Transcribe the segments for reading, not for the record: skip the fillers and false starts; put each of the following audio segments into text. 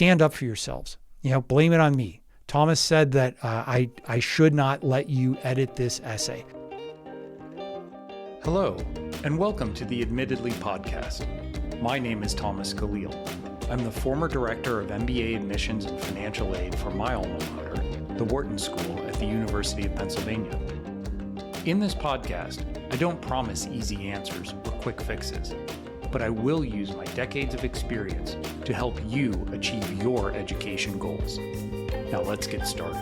stand up for yourselves. Blame it on me. Thomas said that I should not let you edit this essay. Hello, and welcome to the Admittedly podcast. My name is Thomas Khalil. I'm the former director of MBA admissions and financial aid for my alma mater, the Wharton School at the University of Pennsylvania. In this podcast, I don't promise easy answers or quick fixes, but I will use my decades of experience to help you achieve your education goals. Now let's get started.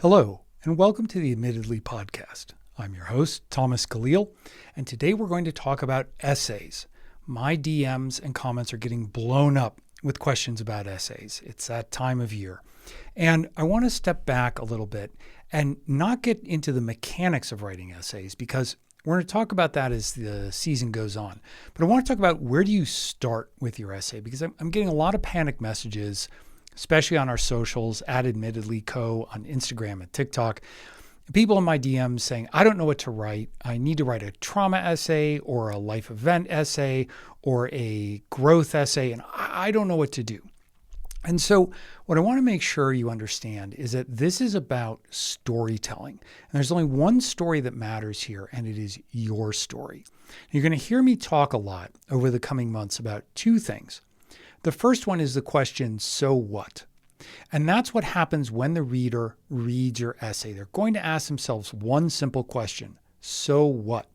Hello, and welcome to the Admittedly podcast. I'm your host, Thomas Khalil, and today we're going to talk about essays. My DMs and comments are getting blown up with questions about essays. It's that time of year. And I want to step back a little bit and not get into the mechanics of writing essays, because we're going to talk about that as the season goes on. But I want to talk about, where do you start with your essay? Because I'm getting a lot of panic messages, especially on our socials, at Admittedly Co. on Instagram and TikTok. People in my DMs saying, I don't know what to write. I need to write a trauma essay or a life event essay or a growth essay, and I don't know what to do. And so what I want to make sure you understand is that this is about storytelling. And there's only one story that matters here, and it is your story. You're going to hear me talk a lot over the coming months about two things. The first one is the question, so what? And that's what happens when the reader reads your essay. They're going to ask themselves one simple question, so what?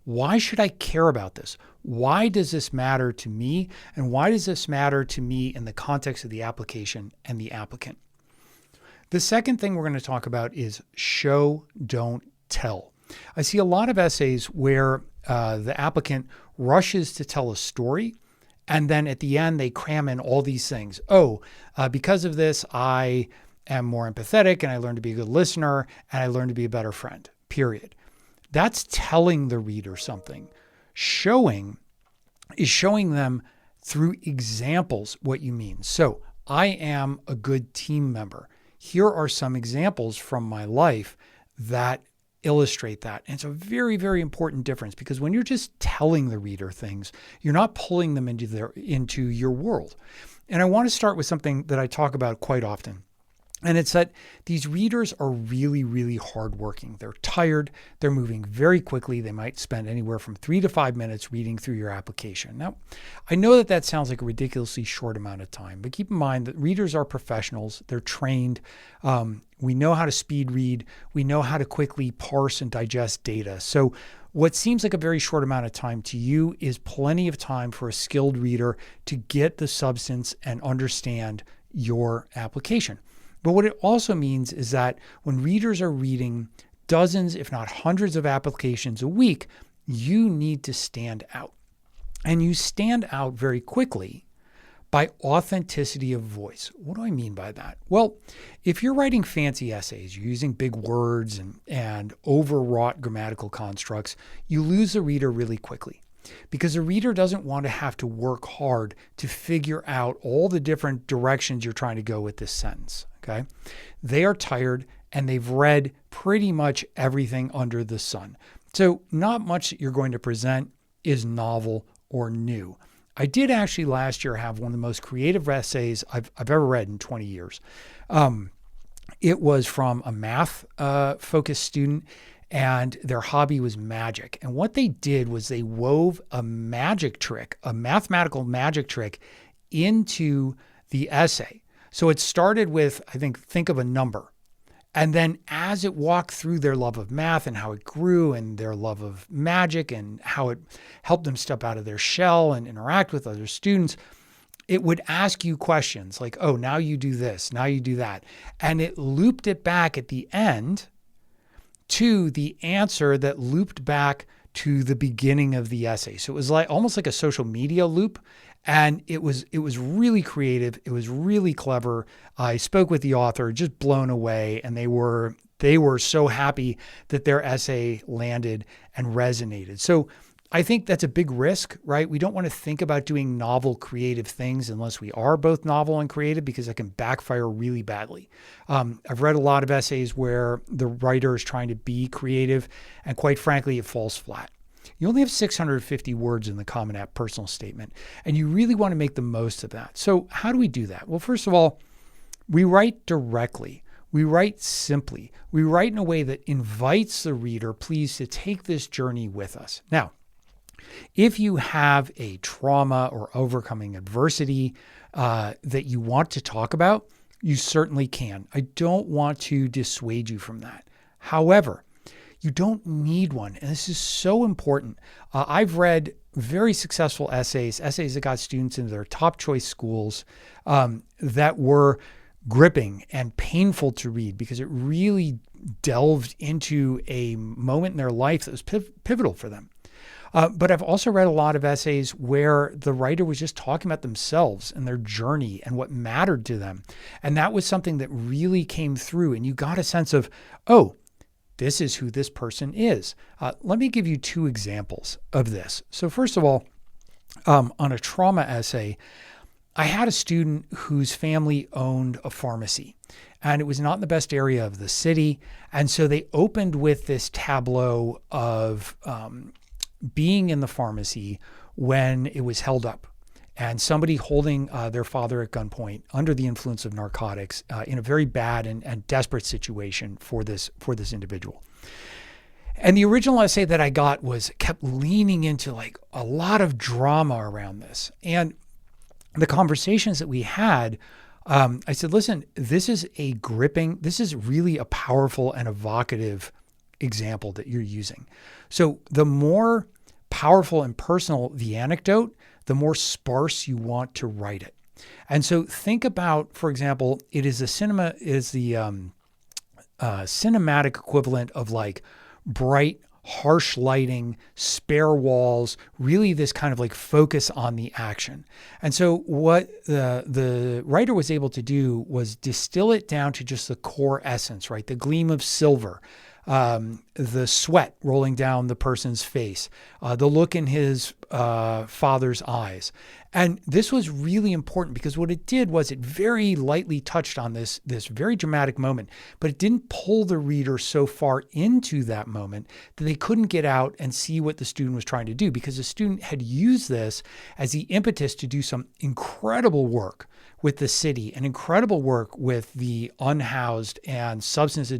Why should I care about this? Why does this matter to me? And why does this matter to me in the context of the application and the applicant? The second thing we're going to talk about is show, don't tell. I see a lot of essays where the applicant rushes to tell a story, and then at the end they cram in all these things. Because of this, I am more empathetic, and I learned to be a good listener, and I learned to be a better friend, period. That's telling the reader something. Showing is showing them through examples what you mean. So I am a good team member. Here are some examples from my life that illustrate that. And it's a very, very important difference, because when you're just telling the reader things, you're not pulling them into your world. And I want to start with something that I talk about quite often. And it's that these readers are really, really hardworking. They're tired. They're moving very quickly. They might spend anywhere from 3 to 5 minutes reading through your application. Now, I know that sounds like a ridiculously short amount of time, but keep in mind that readers are professionals. They're trained. We know how to speed read. We know how to quickly parse and digest data. So what seems like a very short amount of time to you is plenty of time for a skilled reader to get the substance and understand your application. But what it also means is that when readers are reading dozens, if not hundreds of applications a week, you need to stand out. And you stand out very quickly by authenticity of voice. What do I mean by that? Well, if you're writing fancy essays, you're using big words and overwrought grammatical constructs, you lose the reader really quickly. Because the reader doesn't want to have to work hard to figure out all the different directions you're trying to go with this sentence. Okay. They are tired and they've read pretty much everything under the sun. So not much that you're going to present is novel or new. I did actually last year have one of the most creative essays I've ever read in 20 years. It was from a math focused student, and their hobby was magic. And what they did was they wove a magic trick, a mathematical magic trick, into the essay. So it started with, think of a number. And then as it walked through their love of math and how it grew and their love of magic and how it helped them step out of their shell and interact with other students, it would ask you questions like, oh, now you do this, now you do that. And it looped it back at the end to the answer that looped back to the beginning of the essay. So it was almost like a social media loop. And it was really creative. It was really clever. I spoke with the author, just blown away. And they were so happy that their essay landed and resonated. So I think that's a big risk, right? We don't want to think about doing novel, creative things unless we are both novel and creative, because that can backfire really badly. I've read a lot of essays where the writer is trying to be creative, and quite frankly, it falls flat. You only have 650 words in the Common App personal statement, and you really want to make the most of that. So how do we do that? Well, first of all, we write directly. We write simply. We write in a way that invites the reader, please, to take this journey with us. Now, if you have a trauma or overcoming adversity that you want to talk about, you certainly can. I don't want to dissuade you from that. However, you don't need one. And this is so important. I've read very successful essays that got students into their top choice schools that were gripping and painful to read because it really delved into a moment in their life that was pivotal for them. But I've also read a lot of essays where the writer was just talking about themselves and their journey and what mattered to them. And that was something that really came through. And you got a sense of, oh, this is who this person is. Let me give you two examples of this. So first of all, on a trauma essay, I had a student whose family owned a pharmacy, and it was not in the best area of the city. And so they opened with this tableau of being in the pharmacy when it was held up and somebody holding their father at gunpoint under the influence of narcotics in a very bad and desperate situation for this individual. And the original essay that I got kept leaning into like a lot of drama around this. And the conversations that we had, I said, listen, this is really a powerful and evocative example that you're using. So the more powerful and personal the anecdote, the more sparse you want to write it. And so think about, for example, it is the cinematic equivalent of like bright, harsh lighting, spare walls, really this kind of like focus on the action. And so what the writer was able to do was distill it down to just the core essence, right? The gleam of silver, the sweat rolling down the person's face, the look in his father's eyes. And this was really important because what it did was it very lightly touched on this very dramatic moment, but it didn't pull the reader so far into that moment that they couldn't get out and see what the student was trying to do, because the student had used this as the impetus to do some incredible work with the city and incredible work with the unhoused and substance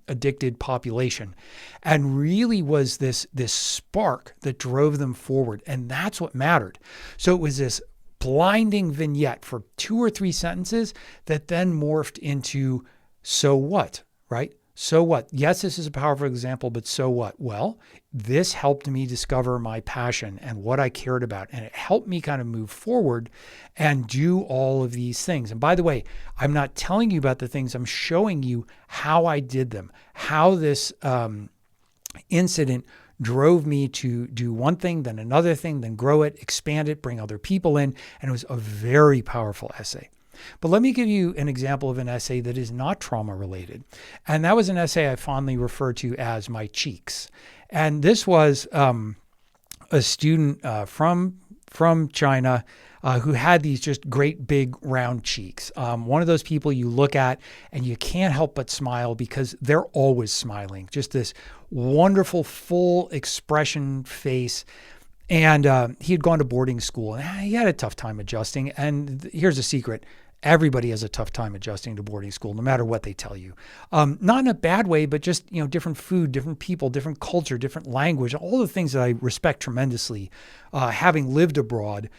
addicted population, and really was this spark that drove them forward. And that's what mattered. So it was this blinding vignette for 2 or 3 sentences that then morphed into, so what, right? So what? Yes, this is a powerful example, but so what? Well, this helped me discover my passion and what I cared about. And it helped me kind of move forward and do all of these things. And by the way, I'm not telling you about the things, I'm showing you how I did them, how this incident drove me to do one thing, then another thing, then grow it, expand it, bring other people in. And it was a very powerful essay. But let me give you an example of an essay that is not trauma related. And that was an essay I fondly refer to as My Cheeks. And this was a student from China who had these just great big round cheeks. One of those people you look at and you can't help but smile because they're always smiling. Just this wonderful full expression face. And he had gone to boarding school and he had a tough time adjusting. And here's a secret. Everybody has a tough time adjusting to boarding school, no matter what they tell you. Not in a bad way, but just, different food, different people, different culture, different language, all the things that I respect tremendously, having lived abroad,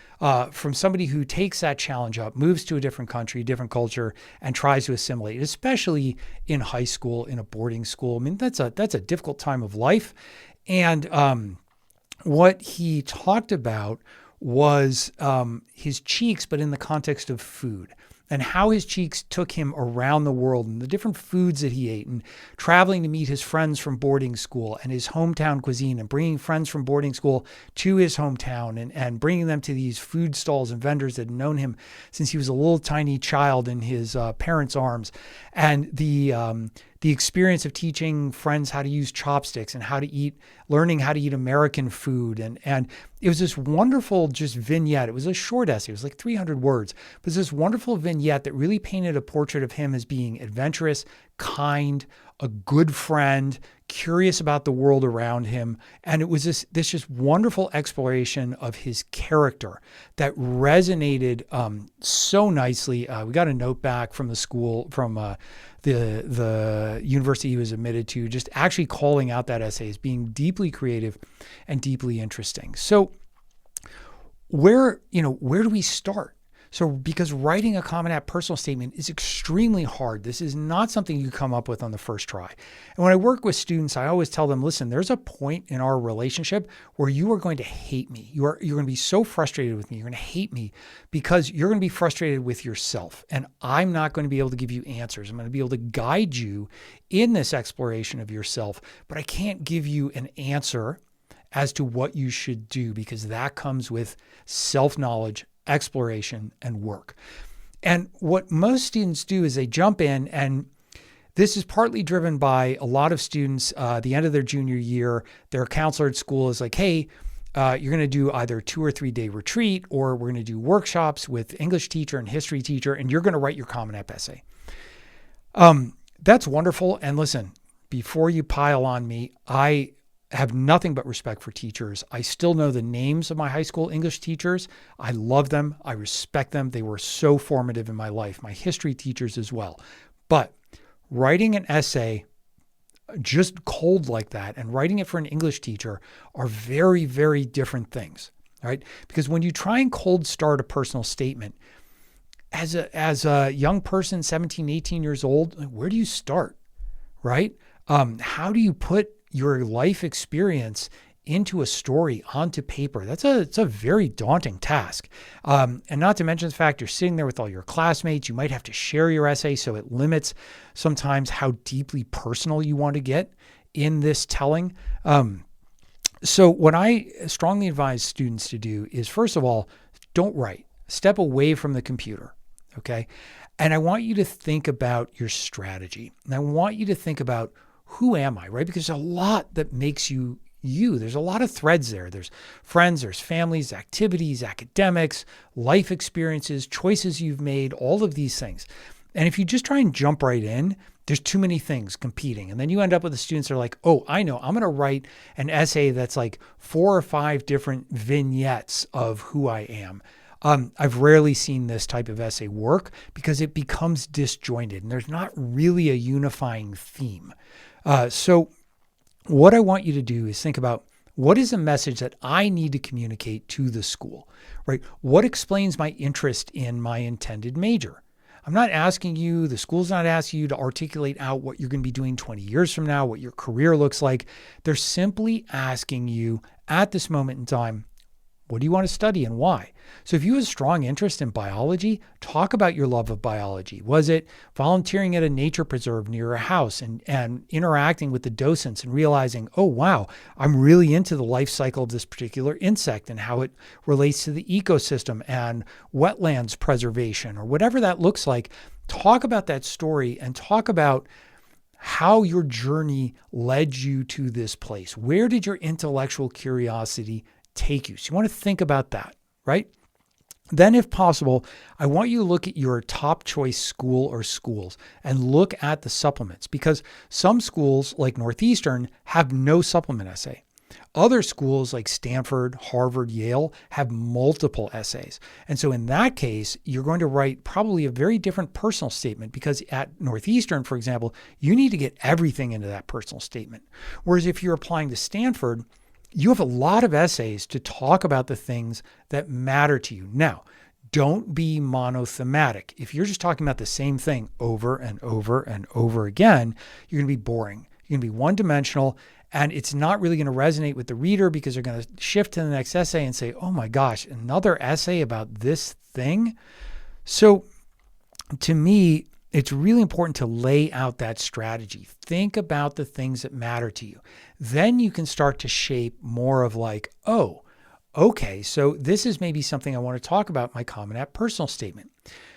from somebody who takes that challenge up, moves to a different country, different culture, and tries to assimilate, especially in high school, in a boarding school. I mean, that's a difficult time of life. And what he talked about was his cheeks, but in the context of food, and how his cheeks took him around the world and the different foods that he ate, and traveling to meet his friends from boarding school and his hometown cuisine, and bringing friends from boarding school to his hometown and bringing them to these food stalls and vendors that had known him since he was a little tiny child in his parents' arms. And the experience of teaching friends how to use chopsticks and learning how to eat American food. And it was this wonderful just vignette. It was a short essay. It was like 300 words. But it was this wonderful vignette that really painted a portrait of him as being adventurous, kind, a good friend, curious about the world around him. And it was this just wonderful exploration of his character that resonated so nicely. We got a note back from the school, from the university he was admitted to, just actually calling out that essay as being deeply creative and deeply interesting. So where do we start? So because writing a Common App personal statement is extremely hard. This is not something you come up with on the first try. And when I work with students, I always tell them, listen, there's a point in our relationship where you are going to hate me. You're going to be so frustrated with me. You're going to hate me because you're going to be frustrated with yourself. And I'm not going to be able to give you answers. I'm going to be able to guide you in this exploration of yourself, but I can't give you an answer as to what you should do, because that comes with self-knowledge, exploration, and work. And what most students do is they jump in, and this is partly driven by a lot of students the end of their junior year. Their counselor at school is like, hey, you're going to do either 2 or 3 day retreat, or we're going to do workshops with English teacher and history teacher, and you're going to write your Common App essay. That's wonderful. And listen, before you pile on me, I have nothing but respect for teachers. I still know the names of my high school English teachers. I love them. I respect them. They were so formative in my life, my history teachers as well. But writing an essay just cold like that and writing it for an English teacher are very, very different things, right? Because when you try and cold start a personal statement, as a young person, 17, 18 years old, where do you start, right? How do you put your life experience into a story, onto paper? It's a very daunting task. And not to mention the fact you're sitting there with all your classmates. You might have to share your essay, so it limits sometimes how deeply personal you want to get in this telling. So what I strongly advise students to do is, first of all, don't write. Step away from the computer, okay? And I want you to think about your strategy. And I want you to think about, who am I, right? Because there's a lot that makes you you. There's a lot of threads there. There's friends, there's families, activities, academics, life experiences, choices you've made, all of these things. And if you just try and jump right in, there's too many things competing. And then you end up with the students that are like, oh, I know, I'm going to write an essay that's like 4 or 5 different vignettes of who I am. I've rarely seen this type of essay work because it becomes disjointed and there's not really a unifying theme. So what I want you to do is think about, what is a message that I need to communicate to the school, right? What explains my interest in my intended major? I'm not asking you, the school's not asking you to articulate out what you're going to be doing 20 years from now, what your career looks like. They're simply asking you at this moment in time, what do you want to study and why? So if you have a strong interest in biology, talk about your love of biology. Was it volunteering at a nature preserve near a house and interacting with the docents and realizing, oh, wow, I'm really into the life cycle of this particular insect and how it relates to the ecosystem and wetlands preservation, or whatever that looks like. Talk about that story and talk about how your journey led you to this place. Where did your intellectual curiosity take you? So you want to think about that, right? Then if possible, I want you to look at your top choice school or schools and look at the supplements, because some schools like Northeastern have no supplement essay. Other schools like Stanford, Harvard, Yale have multiple essays. And so in that case, you're going to write probably a very different personal statement, because at Northeastern, for example, you need to get everything into that personal statement. Whereas if you're applying to Stanford, you have a lot of essays to talk about the things that matter to you. Now, don't be monothematic. If you're just talking about the same thing over and over and over again, you're going to be boring. You're going to be one-dimensional, and it's not really going to resonate with the reader, because they're going to shift to the next essay and say, oh my gosh, another essay about this thing? So to me, it's really important to lay out that strategy. Think about the things that matter to you. Then you can start to shape more of like, oh, okay, so this is maybe something I want to talk about in my Common App personal statement.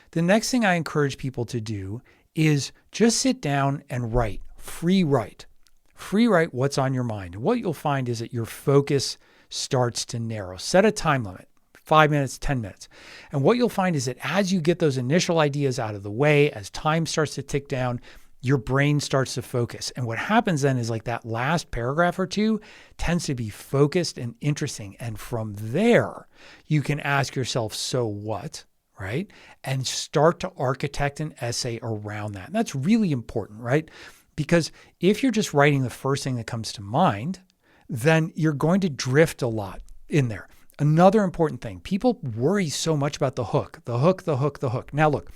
The next thing I encourage people to do is just sit down and write, free write. Free write what's on your mind. And what you'll find is that your focus starts to narrow. Set a time limit. 5 minutes, 10 minutes. And what you'll find is that as you get those initial ideas out of the way, as time starts to tick down, your brain starts to focus. And what happens then is like that last paragraph or two tends to be focused and interesting. And from there, you can ask yourself, so what? Right? And start to architect an essay around that. And that's really important, right? Because if you're just writing the first thing that comes to mind, then you're going to drift a lot in there. Another important thing, people worry so much about the hook. Now look,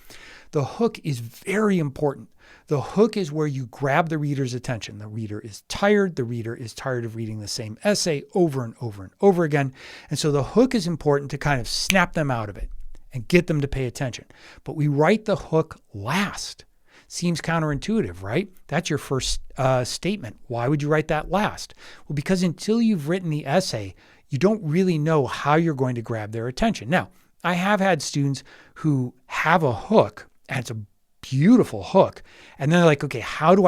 the hook is very important. The hook is where you grab the reader's attention. The reader is tired. The reader is tired of reading the same essay over and over and over again. And so the hook is important to kind of snap them out of it and get them to pay attention. But we write the hook last. Seems counterintuitive, right? That's your first statement. Why would you write that last? Well, because until you've written the essay, you don't really know how you're going to grab their attention. Now, I have had students who have a hook, and it's a beautiful hook, and then they're like, okay, how do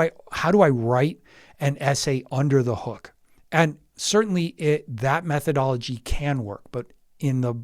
I write an essay under the hook? And certainly that methodology can work, but in the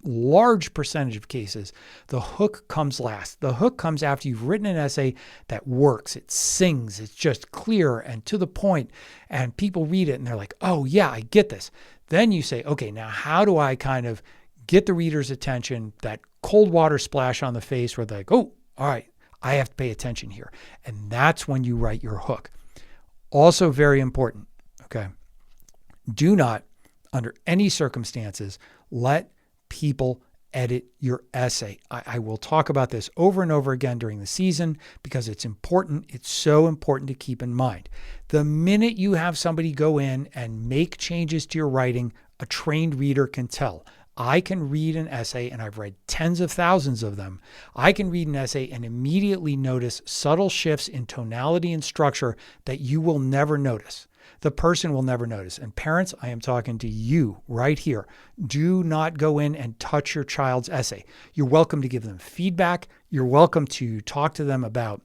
large percentage of cases, the hook comes last. The hook comes after you've written an essay that works. It sings. It's just clear and to the point, and people read it and they're like, oh yeah, I get this. Then you say, okay, now how do I kind of get the reader's attention, that cold water splash on the face where they're like, oh, all right, I have to pay attention here. And that's when you write your hook. Also very important, okay? Do not, under any circumstances, let people edit your essay. I will talk about this over and over again during the season because it's important. It's so important to keep in mind. The minute you have somebody go in and make changes to your writing, a trained reader can tell. I can read an essay, and I've read tens of thousands of them. I can read an essay and immediately notice subtle shifts in tonality and structure that you will never notice. The person will never notice. And parents, I am talking to you right here. Do not go in and touch your child's essay. You're welcome to give them feedback. You're welcome to talk to them about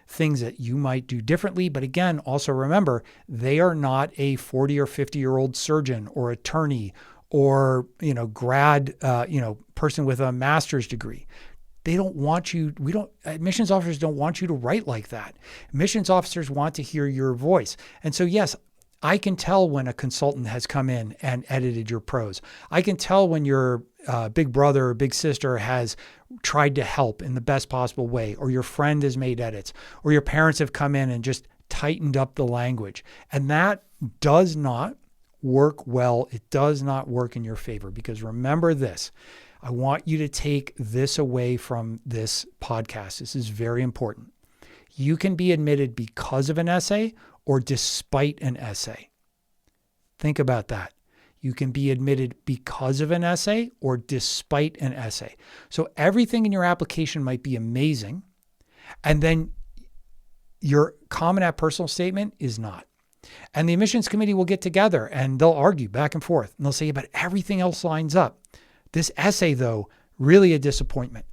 things that you might do differently. But again, also remember, they are not a 40 or 50-year-old surgeon or attorney or, grad, person with a master's degree. They don't want you, admissions officers don't want you to write like that. Admissions officers want to hear your voice. And so, yes, I can tell when a consultant has come in and edited your prose. I can tell when your big brother or big sister has tried to help in the best possible way, or your friend has made edits, or your parents have come in and just tightened up the language. And that does not work well. It does not work in your favor, because remember this. I want you to take this away from this podcast. This is very important. You can be admitted because of an essay or despite an essay. Think about that. You can be admitted because of an essay or despite an essay. So everything in your application might be amazing, and then your Common App personal statement is not. And the admissions committee will get together and they'll argue back and forth. And they'll say, but everything else lines up. This essay, though, really a disappointment.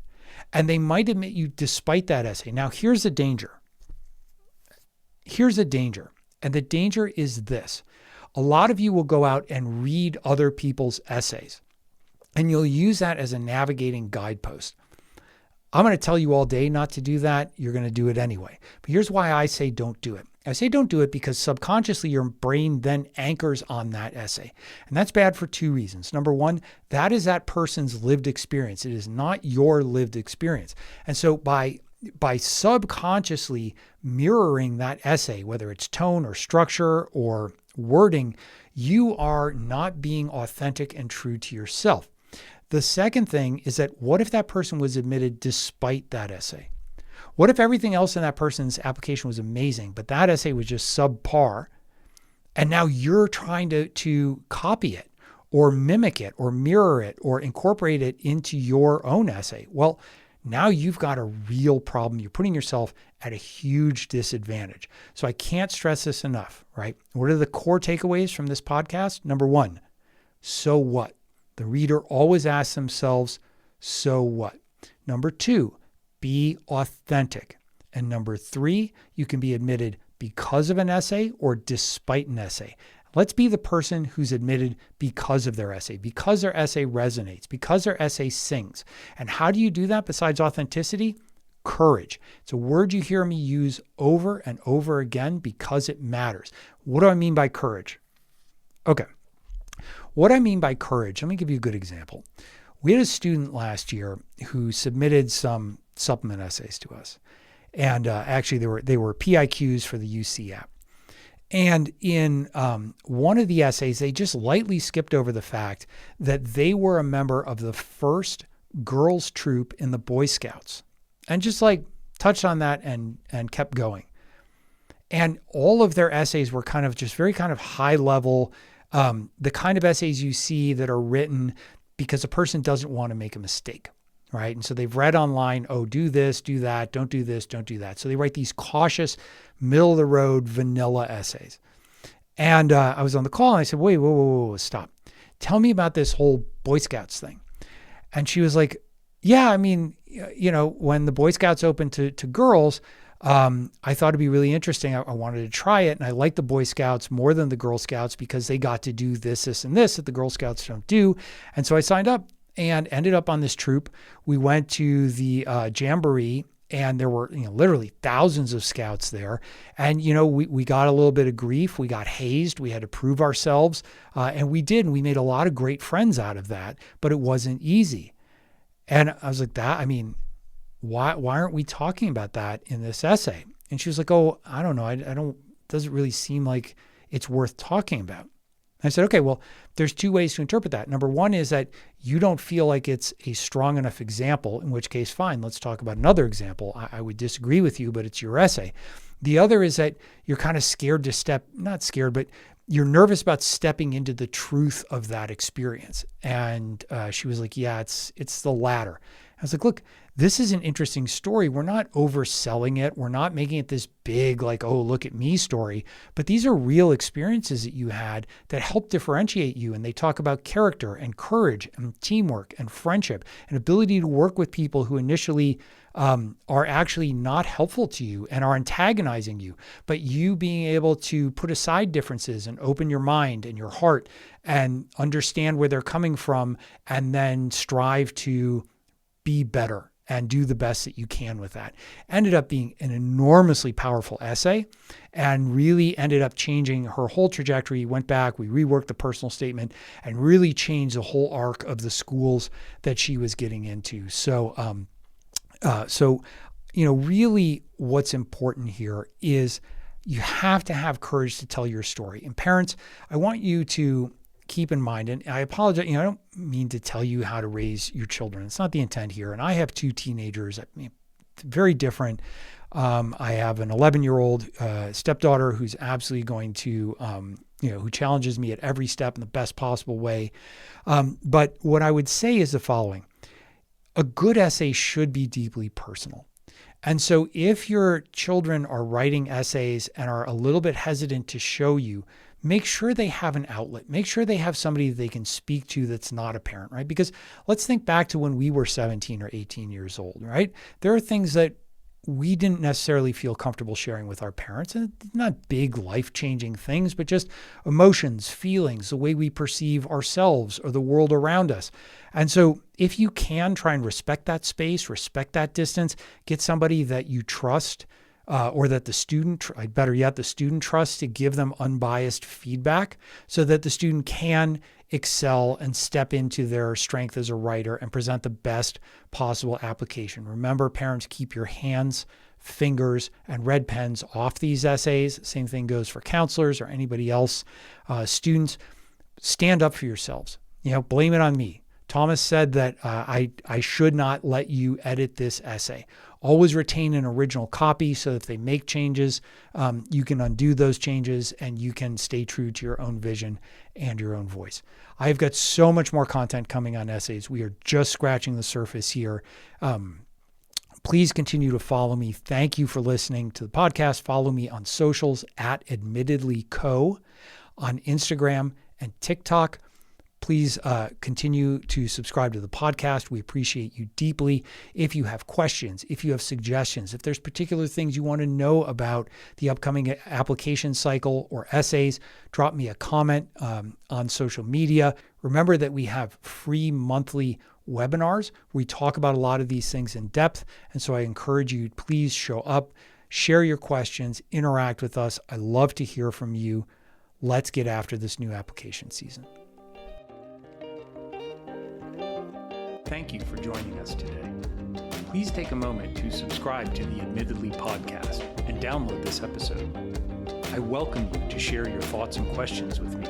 And they might admit you despite that essay. Now, here's the danger. And the danger is this. A lot of you will go out and read other people's essays, and you'll use that as a navigating guidepost. I'm going to tell you all day not to do that. You're going to do it anyway. But here's why I say don't do it. I say don't do it because subconsciously your brain then anchors on that essay. And that's bad for two reasons. Number one, that is that person's lived experience. It is not your lived experience. And so by subconsciously mirroring that essay, whether it's tone or structure or wording, you are not being authentic and true to yourself. The second thing is that what if that person was admitted despite that essay? What if everything else in that person's application was amazing, but that essay was just subpar, and now you're trying to copy it or mimic it or mirror it or incorporate it into your own essay? Well, now you've got a real problem. You're putting yourself at a huge disadvantage. So I can't stress this enough, right? What are the core takeaways from this podcast? Number one, so what? The reader always asks themselves, so what? Number two, be authentic. And number three, you can be admitted because of an essay or despite an essay. Let's be the person who's admitted because of their essay, because their essay resonates, because their essay sings. And how do you do that besides authenticity? courage. It's a word you hear me use over and over again because it matters. What do I mean by courage? Okay. What I mean by courage, let me give you a good example. We had a student last year who submitted some supplement essays to us. And actually, they were PIQs for the UC app. And in one of the essays, they just lightly skipped over the fact that they were a member of the first girls troop in the Boy Scouts, and just like touched on that and kept going. And all of their essays were kind of just very kind of high level, the kind of essays you see that are written because a person doesn't want to make a mistake, right? And so they've read online, oh, do this, do that, don't do this, don't do that. So they write these cautious, middle of the road, vanilla essays. And I was on the call and I said, wait, whoa, stop. Tell me about this whole Boy Scouts thing. And she was like, yeah, I mean, when the Boy Scouts opened to girls, I thought it'd be really interesting. I wanted to try it. And I liked the Boy Scouts more than the Girl Scouts because they got to do this, and this that the Girl Scouts don't do. And so I signed up and ended up on this troop. We went to the Jamboree, and there were literally thousands of scouts there. And, we got a little bit of grief. We got hazed. We had to prove ourselves. And we did. And we made a lot of great friends out of that. But it wasn't easy. And I was like, why aren't we talking about that in this essay? And she was like, oh, I don't know. Doesn't really seem like it's worth talking about. I said, okay, well, there's two ways to interpret that. Number one is that you don't feel like it's a strong enough example, in which case, fine, let's talk about another example. I would disagree with you, but it's your essay. The other is that you're kind of scared to not scared, but you're nervous about stepping into the truth of that experience. And she was like, yeah, it's the latter. I was like, look, this is an interesting story. We're not overselling it. We're not making it this big, like, oh, look at me story. But these are real experiences that you had that help differentiate you. And they talk about character and courage and teamwork and friendship and ability to work with people who initially are actually not helpful to you and are antagonizing you. But you being able to put aside differences and open your mind and your heart and understand where they're coming from, and then strive to be better and do the best that you can with that. Ended up being an enormously powerful essay and really ended up changing her whole trajectory. Went back, we reworked the personal statement and really changed the whole arc of the schools that she was getting into. So really what's important here is you have to have courage to tell your story. And parents, I want you to keep in mind, and I apologize, I don't mean to tell you how to raise your children. It's not the intent here. And I have two teenagers, very different. I have an 11-year-old stepdaughter who's absolutely going to, who challenges me at every step in the best possible way. But what I would say is the following. A good essay should be deeply personal. And so if your children are writing essays and are a little bit hesitant to show you, make sure they have an outlet. Make sure they have somebody they can speak to that's not a parent, right? Because let's think back to when we were 17 or 18 years old, right? There are things that we didn't necessarily feel comfortable sharing with our parents, and not big life-changing things, but just emotions, feelings, the way we perceive ourselves or the world around us. And so if you can try and respect that space, respect that distance, get somebody that you trust, or that the student, better yet, the student trusts, to give them unbiased feedback so that the student can excel and step into their strength as a writer and present the best possible application. Remember, parents, keep your hands, fingers, and red pens off these essays. Same thing goes for counselors or anybody else. Students, stand up for yourselves. Blame it on me. Thomas said that I should not let you edit this essay. Always retain an original copy so that if they make changes, you can undo those changes and you can stay true to your own vision and your own voice. I've got so much more content coming on essays. We are just scratching the surface here. Please continue to follow me. Thank you for listening to the podcast. Follow me on socials @AdmittedlyCo on Instagram and TikTok. Please continue to subscribe to the podcast. We appreciate you deeply. If you have questions, if you have suggestions, if there's particular things you want to know about the upcoming application cycle or essays, drop me a comment on social media. Remember that we have free monthly webinars. We talk about a lot of these things in depth. And so I encourage you, please show up, share your questions, interact with us. I love to hear from you. Let's get after this new application season. Thank you for joining us today. Please take a moment to subscribe to the Admittedly podcast and download this episode. I welcome you to share your thoughts and questions with me.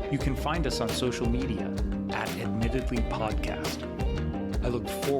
You can find us on social media at Admittedly Podcast. I look forward